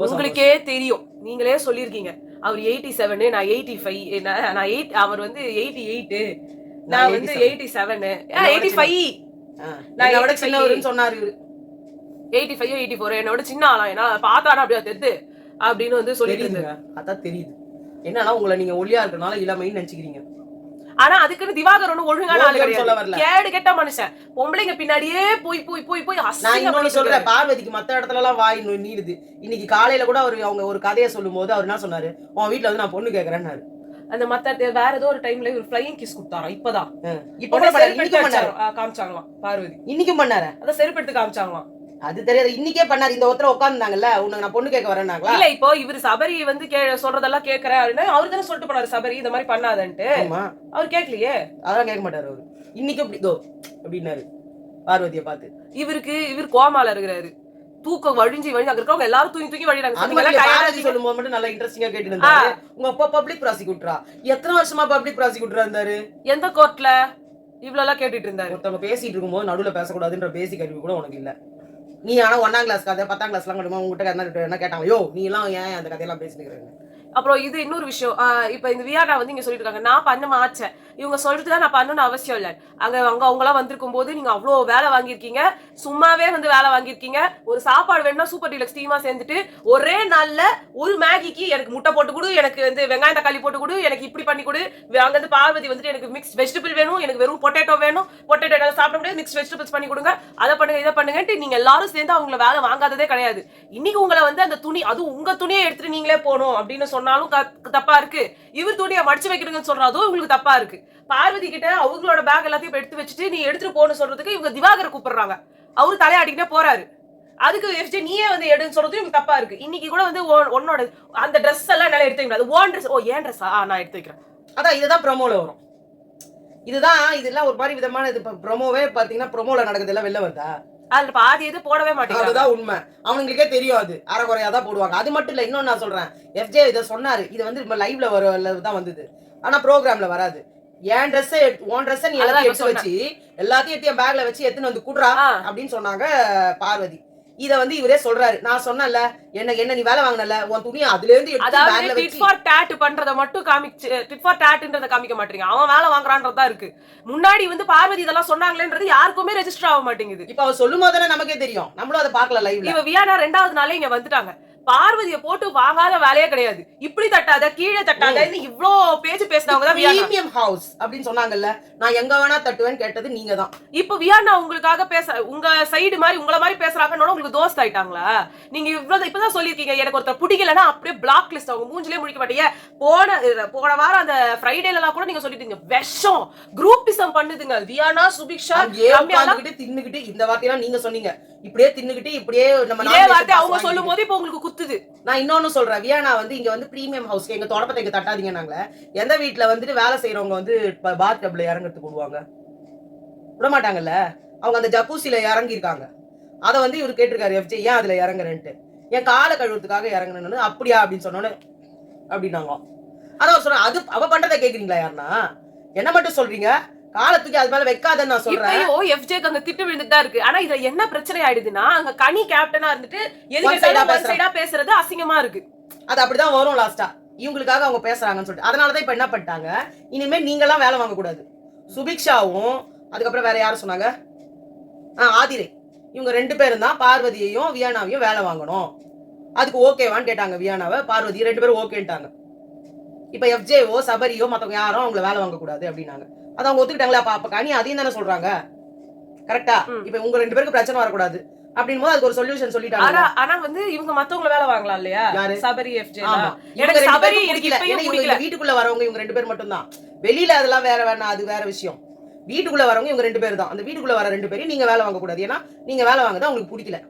உங்களுக்கே தெரியும், நீங்களே சொல்லிருக்கீங்க அவர் 87, நான் 85, நான் 8, அவர் வந்து 88, நான் வந்து 87, 85, நான் எவ்வளவு சின்னவருன்னு சொன்னாரு. 85 84 என்னோட சின்ன ஆளா, ஏன்னா பார்த்தானா அப்படியே தெரியுது அப்படின்னு வந்து சொல்லிட்டு இருந்தாங்க. அதான் தெரியுது என்னன்னா உங்களை நீங்க ஒல்லியா இருக்கனால இளமைன்னு நினைச்சுக்கிறீங்க. ஆனா அதுக்குன்னு திவாகர் ஒண்ணு ஒழுங்கான ஆளு கிடையாது, கேடு கெட்ட மனுஷன். பொம்பளைங்க பின்னாடியே போய் போய் போய் போய் நான் சொல்றேன். பார்வதிக்கு மத்த இடத்துல எல்லாம் வாய் நீடுது. இன்னைக்கு காலையில கூட அவங்க ஒரு கதையை சொல்லும் போது அவர் என்ன சொன்னாரு, உன் வீட்டுல வந்து நான் பொண்ணு கேக்குறேன்னாரு. அந்த மத்த வேற ஏதோ ஒரு டைம்ல ஒரு ஃப்ளையிங் கிஸ் கொடுத்தாராம். இப்பதான் காமிச்சாங்களாம் பார்வதி. இன்னைக்கும் பண்ணாரு, அதான் செருப்பு எடுத்து காமிச்சாங்களாம். அது தெரியாது, இன்னைக்கே பண்ணாரு. இந்த ஒருத்தர உட்காந்துருந்தாங்கல்ல, உனக்கு நான் பொண்ணு கேட்க வரேன்னாங்களா? இல்ல இப்போ இவரு சபரி வந்து சொல்றதெல்லாம் கேக்குறேன் அப்படின்னு அவரு தானே சொல்லிட்டு போனாரு, சபரி இந்த மாதிரி பண்ணாதன்ட்டு. அவர் கேட்கலையே, அதான் கேட்க மாட்டாரு அவரு. இன்னைக்கு அப்படின்னாரு பார்வதியை பார்த்து. இவர் கோமால இருக்கிறாரு, தூக்கம் வழிஞ்சு அங்க இருக்கவங்க எல்லாரும் தூங்கி தூங்கி வழிறாங்க. சொல்லும் போது மட்டும் நல்லா இன்ட்ரெஸ்டிங்கா கேட்டு இருந்தாரு. உங்க அப்பா பப்ளிக் ப்ராசிக்யூட்டரா? எத்தனை வருஷமா பப்ளிக் ப்ராசிக்யூட்டரா இருந்தாரு? எந்த கோர்ட்ல? இவ்வளவு எல்லாம் கேட்டுட்டு இருந்தாரு. ஒருத்தவங்க பேசிட்டு இருக்கும்போது நடுவுல பேசக்கூடாதுன்ற பேசிக் அறிவு கூட உனக்கு இல்ல. நீ ஆனா 1ஆம் கிளாஸ் கதை 10ஆம் கிளாஸ் எல்லாம் கட்டுமா உங்ககிட்ட என்ன கேட்டாங்க, யோ நீ எல்லாம் ஏன் அந்த கதையெல்லாம் பேசிட்டு. அப்புறம் இது இன்னொரு விஷயம், இப்ப இந்த வியானா வந்து இங்க சொல்லிட்டு இருக்காங்க, நான் பண்ண மாச்சேன், இவங்க சொல்றதுதான் நான் பண்ணணும்னு அவசியம் இல்லை. அவங்க எல்லாம் வந்திருக்கும் போது நீங்க அவ்வளவு வேலை வாங்கியிருக்கீங்க, சும்மாவே வந்து வேலை வாங்கியிருக்கீங்க. ஒரு சாப்பாடு வேணும்னா சூப்பர் டீலக்ஸ் டீமா சேர்ந்துட்டு ஒரே நாள்ல ஒரு மேகிக்கு எனக்கு முட்டை போட்டு கொடு, எனக்கு வந்து வெங்காயம் தக்காளி போட்டு கொடு, எனக்கு இப்படி பண்ணி கொடு. அங்க வந்து பார்வதி வந்துட்டு எனக்கு மிக்ஸ் வெஜிடபிள் வேணும், எனக்கு வெறும் பொட்டேட்டோ வேணும், பொட்டேட்டோ என்னால சாப்பிட முடியாது, மிக்ஸ் வெஜிடபிள்ஸ் பண்ணி கொடுங்க, அதை பண்ணுங்க இதை பண்ணுங்கன்ட்டு நீங்க எல்லாரும் சேர்ந்து அவங்கள வேலை வாங்காததே கிடையாது. இன்னைக்கு உங்களை வந்து அந்த துணி, அதுவும் உங்க துணியை எடுத்துட்டு நீங்களே போகணும் அப்படின்னு சொன்னாலும் தப்பா இருக்கு. இவர் துணியை மடிச்சு வைக்கிறதுன்னு சொல்றதும் உங்களுக்கு தப்பா இருக்கு. பார்வதி கிட்ட அவங்களோட பேக் எல்லாத்தையும் எடுத்து வச்சுட்டு நீ எடுத்துட்டு போன்னு சொல்றதுக்கு இவங்க திவாகர் கூப்பிடுறாங்க. அவரு தலையாடிக்கிட்டே போறாரு. அதுக்கு எஃப்ஜே நீயே வந்து எடுன்னு சொல்றதும் இவங்க தப்பா இருக்கு. இன்னைக்கு கூட வந்து உன்னோட அந்த ட்ரெஸ் எல்லாம் என்னால எடுத்து வைக்க முடியாது. ஓன் ட்ரெஸ், ஓ ஏன் ட்ரெஸ்ஸா, நான் எடுத்து வைக்கிறேன். அதான் இதுதான் ப்ரோமோல வரும். இதெல்லாம் ஒரு மாதிரி விதமான இது ப்ரோமோவே பாத்தீங்கன்னா ப்ரோமோல நடக்குது எல்லாம் வெளில வருதா? அதுல பாதி இது போடவே மாட்டேங்க. அதுதான் உண்மை. அவனுங்களுக்கே தெரியும், அது அரைக்குறையாதான் போடுவாங்க. அது மட்டும் இல்ல, இன்னொன்னு நான் சொல்றேன், எஃப்ஜே இதை சொன்னாரு, இது வந்து லைவ்ல வரதான் வந்தது, ஆனா ப்ரோக்ராம்ல வராது. என் ட்ரெஸ் உன் ட்ரெஸ் நீ எல்லாத்தையும் எடுத்து வச்சு எல்லாத்தையும் எடுத்து என் பேக்ல வச்சு எடுத்துன்னு வந்து கூடுறா அப்படின்னு சொன்னாங்க பார்வதி. இத வந்து இவரே சொல்றாரு, நான் சொன்னல என்ன நீ வேலை வாங்கினல, உன் துணி அதுல இருந்து எடுத்து டிட் ஃபார் டாட் பண்றத மட்டும் காமிச்சு டிட் ஃபார் டாட்ன்றத காமிக்க மாட்டீங்க. அவன் வேலை வாங்குறான்றதா இருக்கு. முன்னாடி வந்து பார்வதி இதெல்லாம் சொன்னாங்களேன்றது யாருக்குமே ரெஜிஸ்டர் ஆக மாட்டேங்குது. இப்ப அவ சொல்லும் போது நமக்கே தெரியும், நம்மளும் அதை பார்க்கல லைவ்ல. இவ வியானா 2வது நாளே இங்க வந்துட்டாங்க. பார்வதியை போட்டு வாங்காத வேலையே கிடையாது. இப்படி தட்டாத கீழே தட்டாத இவ்ளோ பேச்சு பேசினவங்க தான் பிரீமியம் ஹவுஸ் அப்படின்னு சொன்னாங்கல்ல. நான் எங்க வேணா தட்டுவேன்னு கேட்டது நீங்க தான். இப்ப வியானா உங்களுக்காக உங்க சைடு மாதிரி உங்கள மாதிரி பேசுறாங்கன்னு உங்களுக்கு தோஸ்த் ஆயிட்டாங்களா? நீங்க இவ்வளவு இப்பதான் சொல்லிருக்கீங்க, எனக்கு ஒருத்தர் பிடிக்கலன்னா அப்படியே பிளாக் லிஸ்ட், அவங்க மூஞ்சிலே முடிக்க மாட்டீங்க. போன வாரம் அந்த ஃப்ரைடேல எல்லாம் கூட நீங்க சொல்லிட்டீங்க, விஷம் குரூப்பிசம் பண்ணுதுங்க வியானா சுபிக்ஷா தின்னுகிட்டு. இந்த வார்த்தையெல்லாம் நீங்க சொன்னீங்க, இப்படியே தின்னுகிட்டு இப்படியே நம்ம வார்த்தை அவங்க சொல்லும் போது இப்ப உங்களுக்கு குத்துது. நான் இன்னொன்னு சொல்றேன், வியானா வந்து இங்க வந்து பிரீமியம் ஹவுஸ், எங்க தொடப்பத்தை இங்க தட்டாதீங்க. நாங்கள எந்த வீட்டுல வந்துட்டு வேலை செய்யறவங்க வந்து பாத் டப்ல இறங்கறதுக்கு விடுவாங்க? விட மாட்டாங்கல்ல. அவங்க அந்த ஜக்கூசில இறங்கி இருக்காங்க. அதை வந்து இவரு கேட்டிருக்காரு எஃப்ஜே, ஏன் அதுல இறங்குறேன்ட்டு. என் காலை கழுவுறதுக்காக இறங்கணும்னு. அப்படியா அப்படின்னு சொன்னோன்னு அப்படின்னாங்க. அதான் சொன்ன, அது அவ பண்றதை கேக்குறீங்களா? யாருன்னா என்ன மட்டும் சொல்றீங்க, காலத்துக்கு அது மேல வைக்காதன்னு நான் சொல்றேன். எஃப்ஜேக்கு அங்க திட்டு விழுந்துட்டு தான் இருக்கு. ஆனா இதுல என்ன பிரச்சனை ஆயிடுதுன்னா, அங்க கனி கேப்டனா இருந்துட்டு சைடா பேசுறது அசிங்கமா இருக்கு. அது அப்படிதான் வரும் லாஸ்டா. இவங்களுக்காக அவங்க பேசுறாங்கன்னு சொல்லிட்டு அதனாலதான் இப்ப என்ன பண்ணிட்டாங்க, இனிமே நீங்க எல்லாம் வேலை வாங்க கூடாது. சுபிக்ஷாவும் அதுக்கப்புறம் வேற யாரும் சொன்னாங்க, ஆதிரை, இவங்க 2 பேரும் தான் பார்வதியையும் வியானாவையும் வேலை வாங்கணும். அதுக்கு ஓகேவான்னு கேட்டாங்க வியானாவை. பார்வதி 2 பேரும் ஓகேன்ட்டாங்க. இப்ப எஃப்ஜேவோ சபரியோ மத்தவங்க யாரும் அவங்களை வேலை வாங்க கூடாது அப்படின்னாங்க. அது அவங்க ஒத்துக்கிட்டாங்களா? அப்ப கனி அதையும் தானே சொல்றாங்க, கரெக்டா? இப்ப உங்க 2 பேருக்கு பிரச்சனை வரக்கூடாது அப்படின் போது அதுக்கு ஒரு சொல்யூஷன் சொல்லிட்டாங்க. ஆனா வந்து இவங்க மத்தவங்க வேலை வாங்கலாம் இல்லையா? சபரி எஃப்ஜே வீட்டுக்குள்ள வரவங்க இவங்க 2 பேர் மட்டும் தான். வெளியில அதெல்லாம் வேற வேணாம், அது வேற விஷயம். வீட்டுக்குள்ள வரவங்க இவங்க 2 பேர் தான். அந்த வீட்டுக்குள்ள வர 2 பேரையும் நீங்க வேலை வாங்க கூடாது. ஏன்னா நீங்க வேலை வாங்கதான் உங்களுக்கு பிடிக்கல.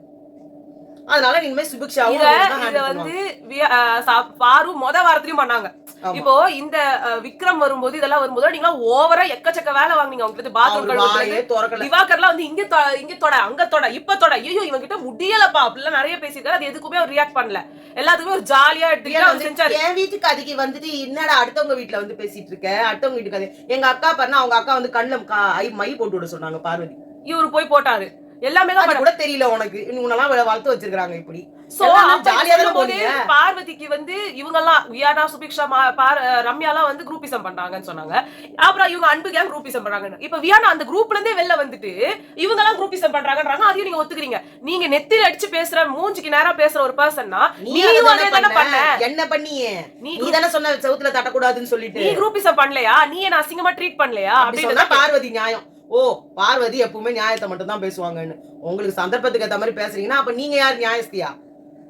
அதனால இனிமே சுபிக்ஷாவும் இத அவங்களும் தான் இத handle வந்து பண்ணுவாங்க. பாரு வாரத்திலயும் பண்ணாங்க. ஆமா. இப்போ இந்த விக்ரம் வரும்போது இதெல்லாம் வரும்போது நீங்க ஓவரா எக்கச்சக்க வேலை வாங்குனீங்க. அவங்க கிட்ட பாத்ரூம் அவரு வாயே கழுவுறது திறக்கல. திவாகர்லாம் வந்து இங்க தொட அங்க தொட இப்ப தொட ஐயோ இவங்க கிட்ட முடியலப்பா அப்படிலாம் நிறைய பேசியிருக்காரு. அது எதுக்குமே அவர் ரியாக்ட் பண்ணல. எல்லாத்துக்குமே ஒரு ஜாலியா எடுத்துக்கிட்டு அவர் செஞ்சாரு. என் வீட்டுக்கு அதுக்கு வந்துட்டு என்னடா அடுத்தவங்க வீட்டுல வந்து பேசிட்டு இருக்க, அடுத்தவங்க வீட்டுக்கு அது எங்க அக்கா பண்ண அவங்க அக்கா வந்து கண்ணுல மை போட்டு விட சொன்னாங்க பார்வதி. இவரு போய் போட்டாரு. எல்லாமே தான் அது கூட தெரியல உனக்கு. உன்னெல்லாம் வளர்த்து வச்சிருக்காங்க இப்படி. சோ ஜாலியா தானே போது போனீங்க. பார்வதிக்கு வந்து இவங்க எல்லாம் வியானா சுபிக்ஷா ரம்யா எல்லாம் வந்து குரூப்பிசம் பண்றாங்கன்னு சொன்னாங்க. அப்புறம் இவங்க அன்பு கேங் குரூப்பிசம் பண்றாங்க. இப்ப வியானா அந்த குரூப்ல இருந்தே வெளில வந்துட்டு இவங்க எல்லாம் குரூப்பிசம் பண்றாங்கன்றாங்க. அதையும் நீங்க ஒத்துக்கிறீங்க. நீங்க நெத்தில அடிச்சு பேசுற மூஞ்சிக்கு நேரா பேசுற ஒரு பர்சன்னா நீயும் அதே தானே பண்ண. என்ன பண்ணியே? நீ தானே சொன்ன செவுத்துல தட்டக்கூடாதுன்னு சொல்லிட்டு. நீ குரூப்பிசம் பண்ணலையா? நீ என்ன அசிங்கமா ட்ரீட் பண்ணலையா? அப்படின்னா பார்வதி நியாயம். ஓ பார்வதி எப்பவுமே நியாயத்தை மட்டும் தான் பேசுவாங்கன்னு. உங்களுக்கு சந்தர்ப்பத்துக்கு ஏத்த மாதிரி பேசுறீங்கன்னா அப்ப நீங்க யார் நியாயஸ்தியா?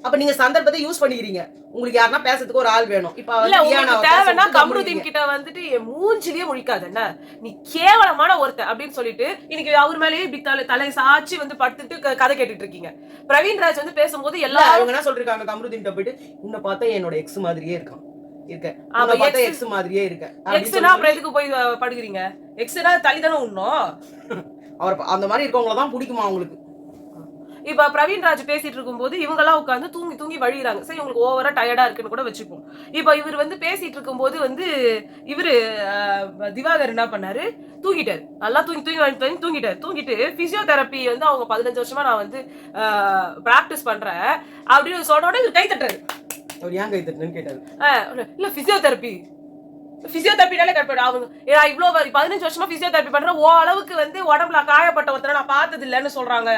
அப்ப நீங்க சந்தர்ப்பத்தை யூஸ் பண்ணிக்கிறீங்க. உங்களுக்கு யாருன்னா பேசுறதுக்கு ஒரு ஆள் வேணும். இப்ப இல்ல உங்களுக்கு தேவைன்னா கம்ருதீன் கிட்ட வந்துட்டு என் மூஞ்சிலேயே முழிக்காது என்ன நீ கேவலமான ஒருத்தன் அப்படின்னு சொல்லிட்டு இன்னைக்கு அவர் மேலேயே இப்படி தலை சாச்சி வந்து படுத்துட்டு கதை கேட்டுட்டு இருக்கீங்க. பிரவீன் ராஜ் வந்து பேசும்போது எல்லாரும் என்ன சொல்றாங்க, கம்ருதீன் போயிட்டு உன்னை பார்த்தா என்னோட எக்ஸ் மாதிரியே இருக்கான் இருக்க எக்ஸ் மாதிரியே இருக்க. எக்ஸ்னா அப்புறம் எதுக்கு போய் படுக்குறீங்க? எக்ஸ்னா தள்ளி தானே உண்ணும். அவர் அந்த மாதிரி இருக்கவங்கள தான் பிடிக்குமா உங்களுக்கு? இப்ப பிரவீன் ராஜ் பேசிட்டு இருக்கும்போது இவங்க எல்லாம் உட்காந்து தூங்கி தூங்கி வழிகிறாங்க. சரி உங்களுக்கு ஓவரா டயர்டா இருக்குன்னு கூட வச்சுப்போம். இப்ப இவர் வந்து பேசிட்டு இருக்கும்போது வந்து இவரு திவாகர் என்ன பண்ணாரு, தூங்கிட்டாரு. நல்லா தூங்கிட்டாரு. தூங்கிட்டு பிசியோதெரப்பி வந்து அவங்க 15 வருஷமா நான் வந்து பிராக்டிஸ் பண்றேன் அப்படின்னு சொன்ன உடனே இவர் கை தட்டுறாரு. அவர் ஏன் கை தட்டுன்னு கேட்டாரு. இல்ல பிசியோதெரப்பினாலே கற்படு அவங்க இவ்வளவு 15 வருஷமா பிசியோதெரப்பி பண்ற ஓ அளவுக்கு வந்து உடம்புல காயப்பட்ட ஒருத்தரை நான் பார்த்தது இல்லைன்னு சொல்றாங்க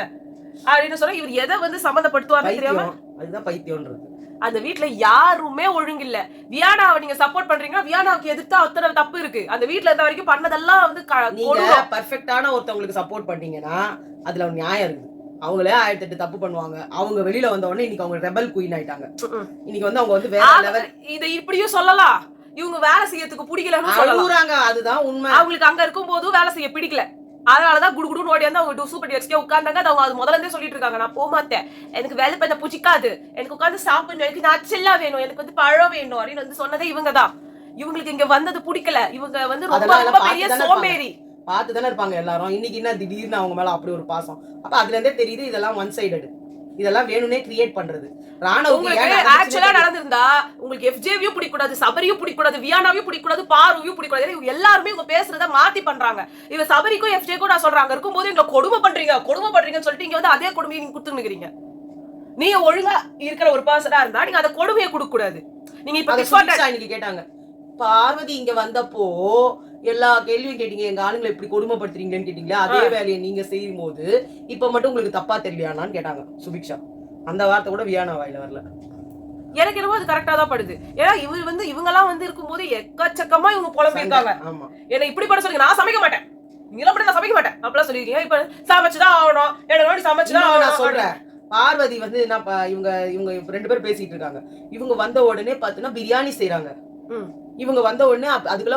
அப்படின்னு சொல்ல இவர் எதை வந்து சம்மந்தப்படுத்துவாருன்னு தெரியாம அதுதான் பைத்தியம்ன்றது. அந்த வீட்டுல யாருமே ஒழுங்கில்ல. வியானாவை நீங்க சப்போர்ட் பண்றீங்கன்னா வியானாவுக்கு எதிர்த்தா அத்தனை தப்பு இருக்கு. அந்த வீட்டுல இருந்த வரைக்கும் பண்ணதெல்லாம் வந்து நீங்க பர்ஃபெக்டான ஒருத்தவங்களுக்கு சப்போர்ட் பண்ணீங்கன்னா அதுல ஒரு நியாயம் இருக்கு. அவங்களே 1008 தப்பு பண்ணுவாங்க. அவங்க வெளியில வந்த உடனே இன்னைக்கு அவங்க ரெபல் குயின் ஆயிட்டாங்க. இன்னைக்கு வந்து அவங்க வந்து வேற லெவல். இதை இப்படியும் சொல்லலாம். இவங்க வேலை செய்யறதுக்கு பிடிக்கலன்னு சொல்றாங்க. அதுதான் உண்மை. அவங்களுக்கு அங்க இருக்கும் போதும் வேலை செய்ய பிடிக்கல. அதனாலதான் குடுகுடுன்னு ஓடி வந்து அவங்க சூப்பர் டிஎக்ஸ்கே உட்கார்ந்தாங்க. அவங்க அது முதல்ல இருந்தே சொல்லிட்டு இருக்காங்க, நான் போக மாட்டேன், எனக்கு வேலை பண்ண பிடிக்காது, எனக்கு உட்காந்து சாப்பிடணும், எனக்கு நச்செல்லாம் வேணும், எனக்கு வந்து பழம் வேணும் அப்படின்னு வந்து சொன்னதே இவங்க தான். இவங்களுக்கு இங்க வந்தது பிடிக்கல. இவங்க வந்து ரொம்ப பெரிய சோம்பேறி. பார்த்துதானே இருப்பாங்க எல்லாரும். இன்னைக்கு என்ன திடீர்னு அவங்க மேல அப்படி ஒரு பாசம். அப்ப அதுல இருந்தே தெரியுது இதெல்லாம் ஒன் சைடட். இதெல்லாம் வேணும்னே கிரியேட் பண்றது. ஆக்சுவலா நடந்திருந்தா உங்களுக்கு எஃப்ஜேவியும் பிடிக்கூடாது, சபரியும் பிடிக்கூடாது, வியானாவையும் பிடிக்கூடாது, பாருவையும் பிடிக்கூடாது. இவங்க எல்லாருமே இவங்க பேசுறத மாத்தி பண்றாங்க. இவ சபரிக்கும் எஃப்ஜேக்கும் நான் சொல்றாங்க இருக்கும்போது எங்களை கொடுமை பண்றீங்கன்னு சொல்லிட்டு இங்க வந்து அதே கொடுமையை நீங்க கொடுத்துருக்கிறீங்க. நீங்க ஒழுங்கா இருக்கிற ஒரு பர்சனா இருந்தா நீங்க அந்த கொடுமையை கொடுக்க கூடாது. நீங்க இப்ப இன்னைக்கு கேட்டாங்க, பார்வதி இங்க வந்தப்போ எல்லா கேள்வியும் கேட்டீங்க, எங்க ஆளுங்களை இப்படி கொடுமைப்படுத்துறீங்கன்னு கேட்டீங்களா, அதே வேலையை நீங்க செய்யும் போது இப்ப மட்டும் உங்களுக்கு தப்பா தெரியலையானான்னு கேட்டாங்க சுபிக்ஷா. அந்த வார்த்தை கூட வியானா வாயில வரல. எனக்கு என்னமோ அது கரெக்டா தான் படுது. ஏன்னா இவர் வந்து இவங்க எல்லாம் வந்து இருக்கும்போது எக்கச்சக்கமா இவங்க புலம்பிருக்காங்க. என்ன இப்படி பண்ண சொல்லுங்க, நான் சமைக்க மாட்டேன், நீங்க நான் சமைக்க மாட்டேன் அப்படிலாம் சொல்லிருக்கீங்க. இப்ப சமைச்சுதான் ஆகணும், எனக்கு சமைச்சுதான் நான் சொல்றேன். பார்வதி வந்து என்ன இவங்க 2 பேரும் பேசிட்டு இருக்காங்க. இவங்க வந்த உடனே பாத்தீங்கன்னா பிரியாணி செய்யறாங்க. இவங்க வந்த உடனே அதுக்குள்ள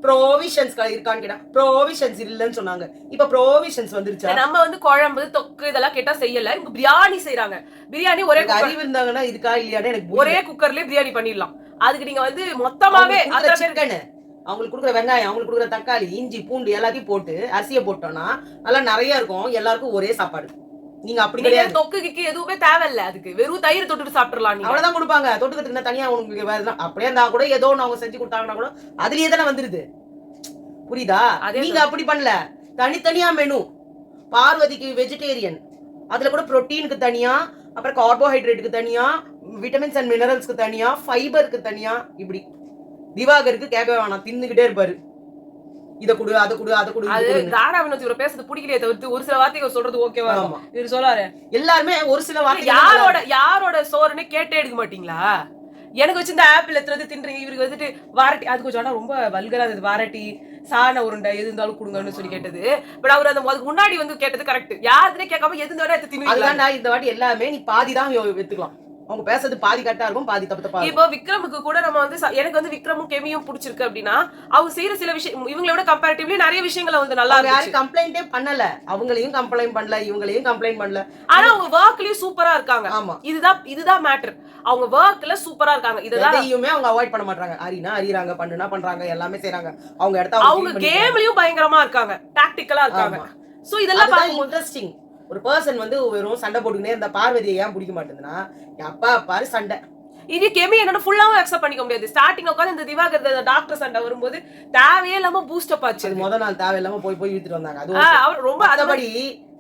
ப்ரோவிஷன்ஸ் இருக்கான்னு கேட்டா ப்ரோவிஷன்ஸ் இல்லன்னு சொன்னாங்க. இப்ப ப்ரோவிஷன்ஸ் வந்துருச்சு. நம்ம வந்து குழம்பு தொக்கு இதெல்லாம் கேட்டா செய்யல, இவங்க பிரியாணி செய்யறாங்க. பிரியாணி ஒரே அறிவு இருந்தாங்கன்னா இருக்கா இல்லையானே எனக்கு ஒரே குக்கர்லயே பிரியாணி பண்ணிடலாம். அதுக்கு நீங்க வந்து மொத்தமாவே அவங்களுக்கு கொடுக்குற வெங்காயம், அவங்களுக்கு கொடுக்குற தக்காளி, இஞ்சி, பூண்டு எல்லாத்தையும் போட்டு அரிசியை போட்டோம்னா நல்லா நிறைய இருக்கும். எல்லாருக்கும் ஒரே சாப்பாடு. நீங்க அப்படி கிடையாது. தொக்குக்கு எதுவுமே தேவையில்ல. அதுக்கு வெறும் தயிர் தொட்டுட்டு சாப்பிடலாம். அவ்வளவுதான் கொடுப்பாங்க. தொட்டுக்கிறதுக்கு தனியா உங்களுக்கு வேற அப்படியே இருந்தா கூட ஏதோ ஒண்ணு அவங்க செஞ்சு கொடுத்தாங்கன்னா கூட அதுலயே தானே வந்துருது. புரியுதா? நீங்க அப்படி பண்ணல. தனித்தனியா மெனு. பார்வதிக்கு வெஜிடேரியன், அதுல கூட புரோட்டீனுக்கு தனியா, அப்புறம் கார்போஹைட்ரேட்டுக்கு தனியா, விட்டமின்ஸ் அண்ட் மினரல்ஸ்க்கு தனியா, ஃபைபருக்கு தனியா. இப்படி திவாகருக்கு கேட்கவே வேணாம், தின்னுகிட்டே இருப்பாரு. இத குடு அதை குடு அதை குடு. அது தாரா வினோத் இவர பேசுறது பிடிக்கலையே தவிர்த்து ஒரு சில வார்த்தைகள் சொல்றது ஓகேவா? இவர் சொல்லாரு எல்லாருமே ஒரு சில வார்த்தை யாரோட சோறுன்னு கேட்டே எடுக்க மாட்டீங்களா? எனக்கு வச்சு இந்த ஆப்பிள் எத்துறது தின்றீங்க. இவருக்கு வந்துட்டு வாரட்டி, அது கொஞ்சம் ரொம்ப வல்கரா இருந்தது. வாரட்டி, சாண உருண்டை எது இருந்தாலும் கொடுங்கன்னு சொல்லி கேட்டது. பட் அவர் அந்த முன்னாடி வந்து கேட்டது கரெக்ட். யாருன்னே கேட்காம எது இருந்தாலும் எடுத்து தின்னு. அதுதான்டா இந்த வாட்டி எல்லாமே நீ பாதி தான் எடுத்துக்கலாம். அவங்க பேசுறது பாதி கரெக்டா இருக்கும், பாதி தப்பு தப்பா இருக்கும். இப்போ விக்ரமுக்கு கூட நம்ம வந்து எனக்கு வந்து விக்ரமும் கெமியும் பிடிச்சிருக்கு அப்படின்னா அவங்க செய்யற சில விஷயம் இவங்களை விட கம்பேரிட்டிவ்லி நிறைய விஷயங்களை வந்து நல்லா அவங்க யாரும் இருந்துச்சு. கம்ப்ளைண்டே பண்ணல, அவங்களையும் கம்ப்ளைண்ட் பண்ணல, இவங்களையும் கம்ப்ளைண்ட் பண்ணல. ஆனா அவங்க ஒர்க்லயும் சூப்பரா இருக்காங்க. ஆமா, இதுதான் மேட்டர். அவங்க ஒர்க்ல சூப்பரா இருக்காங்க. இதுதான் எதையுமே அவங்க அவாய்ட் பண்ண மாட்டாங்க. அறிறாங்க, பண்ணுனா பண்றாங்க, எல்லாமே செய்றாங்க. அவங்க இடத்த அவங்க கேம்லயும் பயங்கரமா இருக்காங்க, டாக்டிக்கலா இருக்காங்க. சோ இதெல்லாம் பாருங்க இன்ட்ரெஸ்டிங். ஒரு பர்சன் வந்து வெறும் சண்டை போட்டுக்கிட்டே இருந்த பார்வதியை ஏன் பிடிக்க மாட்டேங்குதுன்னா, அப்பா பாரு சண்டை. இது கெமி என்னோட ஃபுல்லாவும் அக்செப்ட் பண்ணிக்க முடியாது. ஸ்டார்டிங் உட்காந்து இந்த திவாகர் டாக்டர் சண்டை வரும்போது தேவையே இல்லாம பூஸ்ட் அப் ஆச்சு. முத நாள் தேவையில்லாம போய் இழுத்துட்டு வந்தாங்க. அது அவர் ரொம்ப அதபடி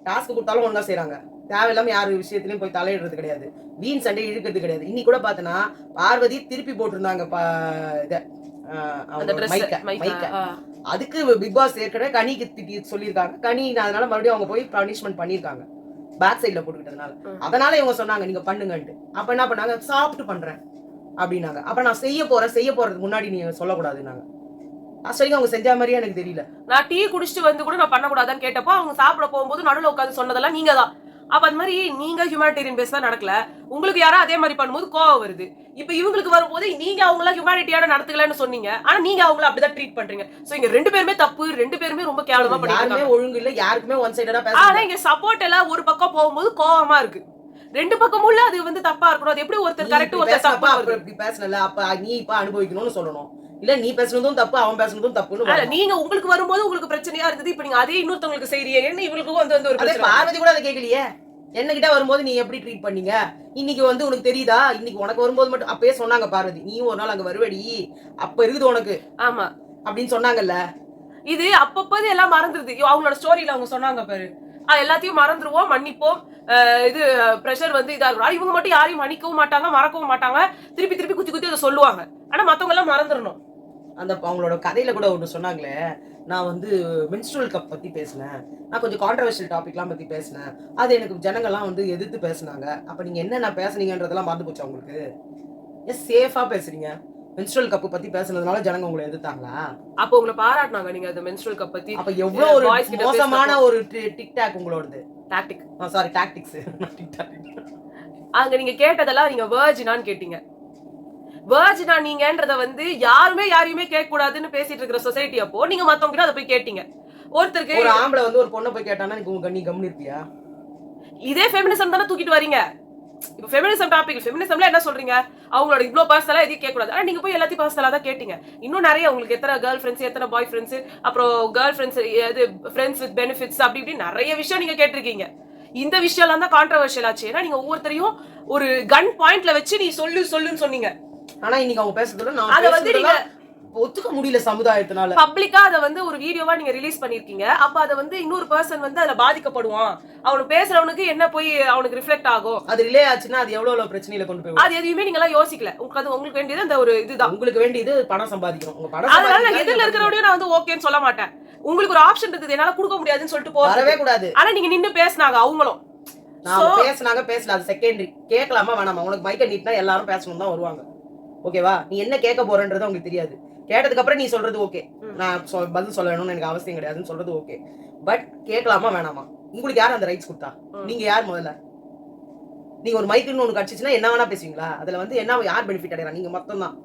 டாஸ்க் கொடுத்தாலும் ஒழுங்கா செய்றாங்க. தேவையில்லாம யாரு விஷயத்திலயும் போய் தலையிடுறது கிடையாது, வீண் சண்டை இழுக்கிறது கிடையாது. இன்னைக்கு கூட பாத்தனா பார்வதி திருப்பி போட்டிருந்தாங்க அதுக்கு பிக் பாஸ் ஏற்கனவே கனிக்கு திட்டி சொல்லியிருக்காங்க. கனி அதனால மறுபடியும் அவங்க போய் பனிஷ்மெண்ட் பண்ணிருக்காங்க பேக் சைட்ல போட்டுக்கிட்டதுனால. அதனால இவங்க சொன்னாங்க நீங்க பண்ணுங்கன்ட்டு. அப்ப என்ன பண்ணாங்க, சாப்பிட்டு பண்றேன் அப்படின்னாங்க. அப்ப நான் செய்ய போறதுக்கு முன்னாடி நீங்க சொல்லக்கூடாதுன்னாங்க. அவங்க செஞ்ச மாதிரியே எனக்கு தெரியல. நான் டீ குடிச்சிட்டு வந்து கூட நான் பண்ணக்கூடாதான்னு கேட்டப்போ அவங்க சாப்பிட போகும்போது நடுவில் உட்காந்து சொன்னதெல்லாம் நீங்க தான். அப்ப அந்த மாதிரி நீங்க ஹியூமானிட்டேரியன் பேஸ் தான் நடக்கல, உங்களுக்கு யாரா அதே மாதிரி பண்ணும்போது கோவம் வருது. இப்ப இவங்களுக்கு வரும்போது நீங்க அவங்கள ஹியூமானிட்டியான நடத்துக்கலன்னு சொன்னீங்க, ஆனா நீங்க அவங்கள அப்படிதான் ட்ரீட் பண்றீங்க. சோ இங்க ரெண்டு பேருமே தப்பு, ரெண்டு பேருமே ரொம்ப கேவலமா பண்ணிருக்காங்க. யாருமே ஒழுங்கு இல்ல, யாருக்குமே ஒன் சைடடா பேச. ஆனா இங்க சப்போர்ட் எல்லாம் ஒரு பக்கம் போகும்போது கோவமா இருக்கு. ரெண்டு பக்கமும் இல்ல, அது வந்து தப்பா இருக்கணும். அது எப்படி ஒருத்தர் கரெக்ட் ஒருத்தர் தப்பா இப்படி பேசல, அப்ப நீ இப்ப அனுபவிக்கணும்னு சொல்லணும். இல்ல நீ பேசுனதும் தப்பு, அவன் பேசுனதும் தப்புன்னு. இல்ல நீங்க உங்களுக்கு வரும்போது உங்களுக்கு பிரச்சனையா இருந்தது, இப்ப நீங்க அதே இன்னொருத்தவங்களுக்கு செய்றீங்கன்னு இவங்களுக்கும் வந்து ஒரு பிரச்சனை. பார்வதி கூட அதை கேட்கலையே. என்ன கிட்ட வரும்போது நீ எப்படி ட்ரீட் பண்ணீங்க, இன்னைக்கு வந்து உனக்கு தெரியுதா, இன்னைக்கு உனக்கு வரும்போது மட்டும் அப்பயே சொன்னாங்க பார்வதி, நீ ஒரு நாள் அங்க வருவடி, அப்ப இருக்குது உனக்கு. ஆமா அப்படின்னு சொன்னாங்கல்ல. இது அப்பப்போது எல்லாம் மறந்துருது. அவங்களோட ஸ்டோரியில அவங்க சொன்னாங்க பாரு, எல்லாத்தையும் மறந்துருவோம், மன்னிப்போம், இது பிரஷர் வந்து இதா இருக்கும். இவங்க மட்டும் யாரையும் மன்னிக்கவும் மாட்டாங்க, மறக்கவும் மாட்டாங்க, திருப்பி திருப்பி குத்தி குத்தி அதை சொல்லுவாங்க. ஆனா மத்தவங்க எல்லாம் மறந்துடணும். அந்த அவங்களோட கதையில கூட ஒன்று சொன்னாங்களே, நான் வந்து மென்ஸ்ட்ரல் கப் பத்தி பேசினேன், நான் கொஞ்சம் கான்ட்ரவர்ஷியல் டாபிக்லாம் பத்தி பேசினேன், அது எனக்கு ஜனங்கள்லாம் வந்து எதிர்த்து பேசினாங்க. அப்ப நீங்க என்னென்ன பேசுனீங்கன்றதெல்லாம் மறந்து போச்சு உங்களுக்கு? ஏன் சேஃபா பேசுறீங்க? மென்ஸ்ட்ரல் கப் பத்தி பேசுனதுனால ஜனங்க உங்களை எதிர்த்தாங்களா? அப்ப உங்களை பாராட்டினாங்க நீங்க அந்த மென்ஸ்ட்ரல் கப் பத்தி. அப்ப எவ்வளவு ஒரு மோசமான ஒரு டிக்டாக் உங்களோடது. Tactic, sorry tactics. அங்க நீங்க கேட்டதெல்லாம் நீங்க வெர்ஜினான்னு கேட்டீங்க. வெர்ஜினா நீங்கன்றத வந்து யாருமே யாரையுமே கேட்க கூடாதுன்னு பேசிட்டு இருக்கிற சொசைட்டி. அப்போ நீங்க மத்தவங்க கிட்ட அதை போய் கேட்டீங்க. ஒருத்தருக்கு ஒரு ஆம்பளை வந்து ஒரு பொண்ணை போய் கேட்டானா நீ கம்முனு இருப்பியா? இதே ஃபெமினிசம் தானே தூக்கிட்டு வரீங்க. இப்ப ஃபெமினிசம் டாபிக், ஃபெமினிசம்ல என்ன சொல்றீங்க, அவங்களோட இவ்ளோ பர்சனலா எதையும் கேட்க கூடாது. ஆனா நீங்க போய் எல்லாத்தையும் பர்சனலா தான் கேட்டீங்க. இன்னும் நிறைய உங்களுக்கு எத்தனை கேர்ள் ஃப்ரெண்ட்ஸ், எத்தனை பாய் ஃப்ரெண்ட்ஸ், அப்புறம் கேர்ள் ஃப்ரெண்ட்ஸ், இது ஃப்ரெண்ட்ஸ் வித் பெனிஃபிட்ஸ், அப்படி இப்படி நிறைய விஷயம் நீங்க கேட்டிருக்கீங்க. இந்த விஷயம்லாம் தான் கான்ட்ரவர்ஷியல் ஆச்சு. ஏன்னா நீங்க ஒவ்வொருத்தரையும் ஒரு கன் பாயிண்ட்ல வச்சு நீ சொல்லுன்னு சொன்னீங்க. ஆனா இன்னைக்கு அவங்க பேசுறதுல நான் அத வந்து நீங்க ஒத்துக்க முடியல சமுதாயத்தினால. பப்ளிக்கா அத வந்து ஒரு வீடியோவா நீங்க ரிலீஸ் பண்ணிருக்கீங்க. அப்ப அத வந்து இன்னொரு பர்சன் வந்து அதுல பாதிக்கப்படுவான், அவனுக்கு பேசுறவனுக்கு என்ன போய் அவனுக்கு ரிஃப்ளெக்ட் ஆகும், அது ரிலே ஆச்சுன்னா அது எவ்வளவு பிரச்சனையில கொண்டு போய். அது எதுவுமே நீங்க எல்லாம் யோசிக்கல. உங்களுக்கு வேண்டியது அந்த ஒரு இதுதான். உங்களுக்கு வேண்டியது பணம் சம்பாதிக்கணும். உங்க பணம் அதனால எதிரில இருக்கிறவனையும் நான் வந்து ஓகேன்னு சொல்ல மாட்டேன். உங்களுக்கு ஒரு ஆப்ஷன் இருக்குது, என்னால கொடுக்க முடியாதுன்னு சொல்லிட்டு வரவே கூடாது. ஆனா நீங்க நின்னு பேசினாங்க அவங்களும். நான் பேசினாங்க, பேசல, அது செகண்டரி. கேட்கலாமா வேணாமா? உனக்கு மைக்க நீட்னா எல்லாரும் பேசணும் தான் வருவாங்க. ஓகேவா? நீ என்ன கேட்க போறன்றது உங்களுக்கு தெரியாது. கேட்டதுக்கு அப்புறம் நீ சொல்றது ஓகே, நான் பதில் சொல்ல வேணும்னு எனக்கு அவசியம் கிடையாதுன்னு சொல்றது ஓகே. பட் கேட்கலாமா வேணாமா? உங்களுக்கு யார் அந்த ரைட்ஸ் கொடுத்தா? நீங்க யார் முதல்ல? நீங்க ஒரு மைக்குன்னு ஒண்ணு கடிச்சிச்சுன்னா என்ன வேணா பேசுவீங்களா? அதுல வந்து என்ன யார் பெனிஃபிட் அடையறா? நீங்க மொத்தம் தான்.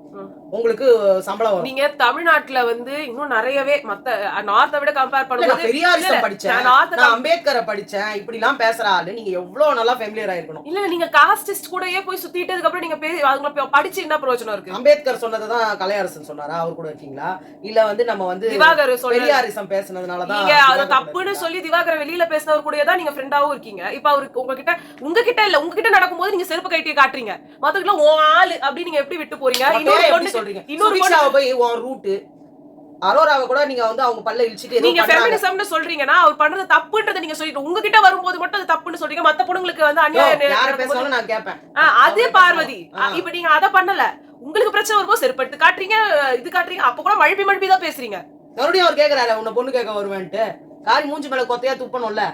உங்களுக்கு சம்பளம் வரும். நீங்க தமிழ்நாட்டுல வந்து இன்னும் நிறையவே மத்த நார்த்தை விட கம்பேர் பண்ணும்போது பெரியாரிசம் படிச்சேன், நான் அம்பேத்கரை படிச்சேன், இப்படி எல்லாம் பேசுற ஆளு நீங்க எவ்வளவு நல்லா ஃபெமிலியர் ஆயிருக்கணும். இல்ல நீங்க காஸ்டிஸ்ட் கூடயே போய் சுத்திட்டதுக்கு அப்புறம் நீங்க அவங்கள படிச்சு என்ன பிரயோஜனம் இருக்கு? அம்பேத்கர் சொன்னதுதான் கலையரசன் சொன்னாரா? அவர் கூட இருக்கீங்களா? இல்ல வந்து நம்ம வந்து திவாகர் பெரியாரிசம் பேசுனதுனாலதான் நீங்க அத தப்புன்னு சொல்லி திவாகர் வெளியில பேசினவர் கூடயே தான் நீங்க ஃப்ரெண்டாவும் இருக்கீங்க. இப்ப அவருக்கு உங்ககிட்ட இல்ல, உங்ககிட்ட நடக்கும்போது நீங்க செருப்பு கைட்டிய காட்டுறீங்க, மத்தவங்க ஓ ஆளு அப்படி நீங்க எப்படி விட்டு போறீங்க? இன்னொரு போய் உன் ரூட் அரோராவை கூட நீங்க வந்து அவங்க பல்ல இழுச்சிட்டு நீங்க ஃபெமினிசம்னு சொல்றீங்கன்னா அவர் பண்றது தப்புன்றதை நீங்க சொல்லிட்டு உங்ககிட்ட வரும்போது மட்டும் அது தப்புன்னு சொல்றீங்க. மத்த பொண்ணுங்களுக்கு வந்து அநியாயம் யார பேசணும் நான் கேட்பேன். அதே பார்வதி இப்ப நீங்க அத பண்ணல, உங்களுக்கு பிரச்சனை வரும்போது செருப்படுத்து காட்டுறீங்க, இது காட்டுறீங்க, அப்ப கூட மழுப்பி தான் பேசுறீங்க. மறுபடியும் அவர் கேக்குறாரு உன்னை பொண்ணு கேட்க வருவேன்ட்டு, காரி மூஞ்சி மேல கொத்தையா துப்பணும்ல,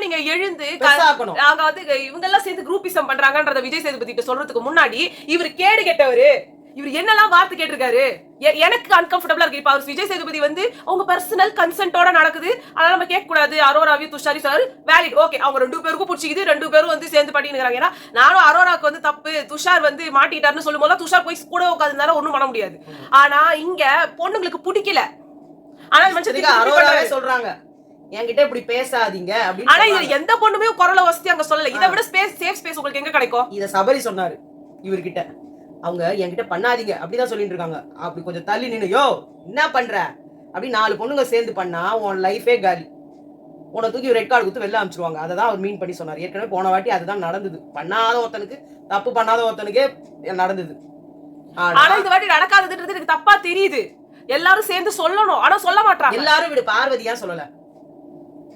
நீங்க எழுந்து நாங்க வந்து இவங்க எல்லாம் சேர்ந்து குரூப்பிசம் பண்றாங்கன்றத விஜய் சேதுபதி சொல்றதுக்கு முன்னாடி இவர் கேடு கெட்டவரு, இவர் என்னெல்லாம் வார்த்தை கேட்டிருக்காரு. எனக்கு அன்கம்ஃபர்டபுளா இருக்கு. இப்ப அவர் விஜய் சேதுபதி வந்து அவங்க பர்சனல் கன்சென்ட்டோட நடக்குது, அதனால நம்ம கேட்க கூடாது. அரோராவையும் துஷாரி சார் வேலிட், ஓகே, அவங்க 2 பேருக்கும் பிடிச்சிக்குது, 2 பேரும் வந்து சேர்ந்து பண்ணிக்கிறாங்க. ஏன்னா நானும் அரோராக்கு வந்து தப்பு, துஷார் வந்து மாட்டிட்டாருன்னு சொல்லும் போது துஷார் போய் கூட உட்காந்துனால ஒண்ணும் பண்ண முடியாது. ஆனா இங்க பொண்ணுங்களுக்கு பிடிக்கல. ஆனா அரோராவே சொல்றாங்க என்கிட்ட இப்படி பேசாதீங்க அப்படின்னு. ஆனா இது எந்த பொண்ணுமே குரலை வசதி அங்க சொல்லல. இதை விட சேஃப் ஸ்பேஸ் உங்களுக்கு எங்க கிடைக்கும்? இத சபரி சொன்னாரு இவர்கிட்ட, அவங்க என்கிட்ட பண்ணாதீங்க அப்படிதான் சொல்லிட்டு இருக்காங்க. அப்படி கொஞ்சம் தள்ளி நின்னு, யோ என்ன பண்ற அப்படி 4 பொண்ணுங்க சேர்ந்து பண்ணா உன் லைஃபே காலி, உன்னை தூக்கி ரெட் கார்டு கொடுத்து வெளில அனுப்பிச்சிருவாங்க. அதை தான் அவர் மீன் பண்ணி சொன்னார். ஏற்கனவே போன வாட்டி அதுதான் நடந்தது. பண்ணாத ஒருத்தனுக்கு, தப்பு பண்ணாத ஒருத்தனுக்கே நடந்தது. ஆனா இந்த வாட்டி நடக்காததுன்றது எனக்கு தப்பா தெரியுது. எல்லாரும் சேர்ந்து சொல்லணும், ஆனா சொல்ல மாட்டாங்க. எல்லாரும் விடு, பார்வதி ஏன் சொல்லல?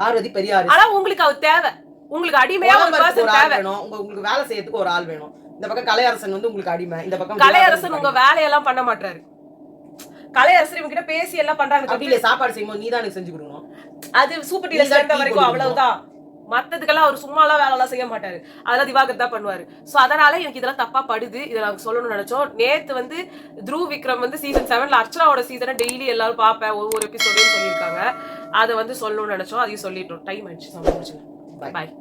பார்வதி பெரியாரு. ஆனா உங்களுக்கு அவர் தேவை, உங்களுக்கு அடிமையா ஒரு பர்சன் தேவை. உங்களுக்கு வேலை செய்யறதுக்கு ஒரு ஆள் வேணும். இந்த பக்கம் கலையரசன் வந்து உங்களுக்கு அடிமை, இந்த பக்கம் கலையரசன் உங்க வேலையெல்லாம் பண்ண மாட்டாரு. கலையரசன் இவங்க கிட்ட பேசி எல்லாம் பண்றாங்க. அப்படி இல்ல, சாப்பாடு செய்யும்போது நீதான் எனக்கு செஞ்சு கொடுக்கணும். அது சூப்பர் டீல சேர்ந்த வரைக்கும் அவ்வளவுதான். மத்ததுக்கெல்லாம் அவர் சும்மாலாம் வேலை எல்லாம் செய்ய மாட்டாரு. அதெல்லாம் திவாகர் தான் பண்ணுவாரு. சோ அதனால எனக்கு இதெல்லாம் தப்பா படுது. இதை நாங்க சொல்லணும்னு நினைச்சோம். நேத்து வந்து த்ருவ் விக்ரம் வந்து சீசன் 7ல அர்ச்சனாவோட சீசனை டெய்லி எல்லாரும் பாப்பேன், ஒவ்வொரு எபிசோடையும் சொல்லியிருக்காங்க. அதை வந்து சொல்லணும்னு நினைச்சோம், அதையும் சொல்லிட்டோம். டைம் ஆயிடுச்சு. பாய்.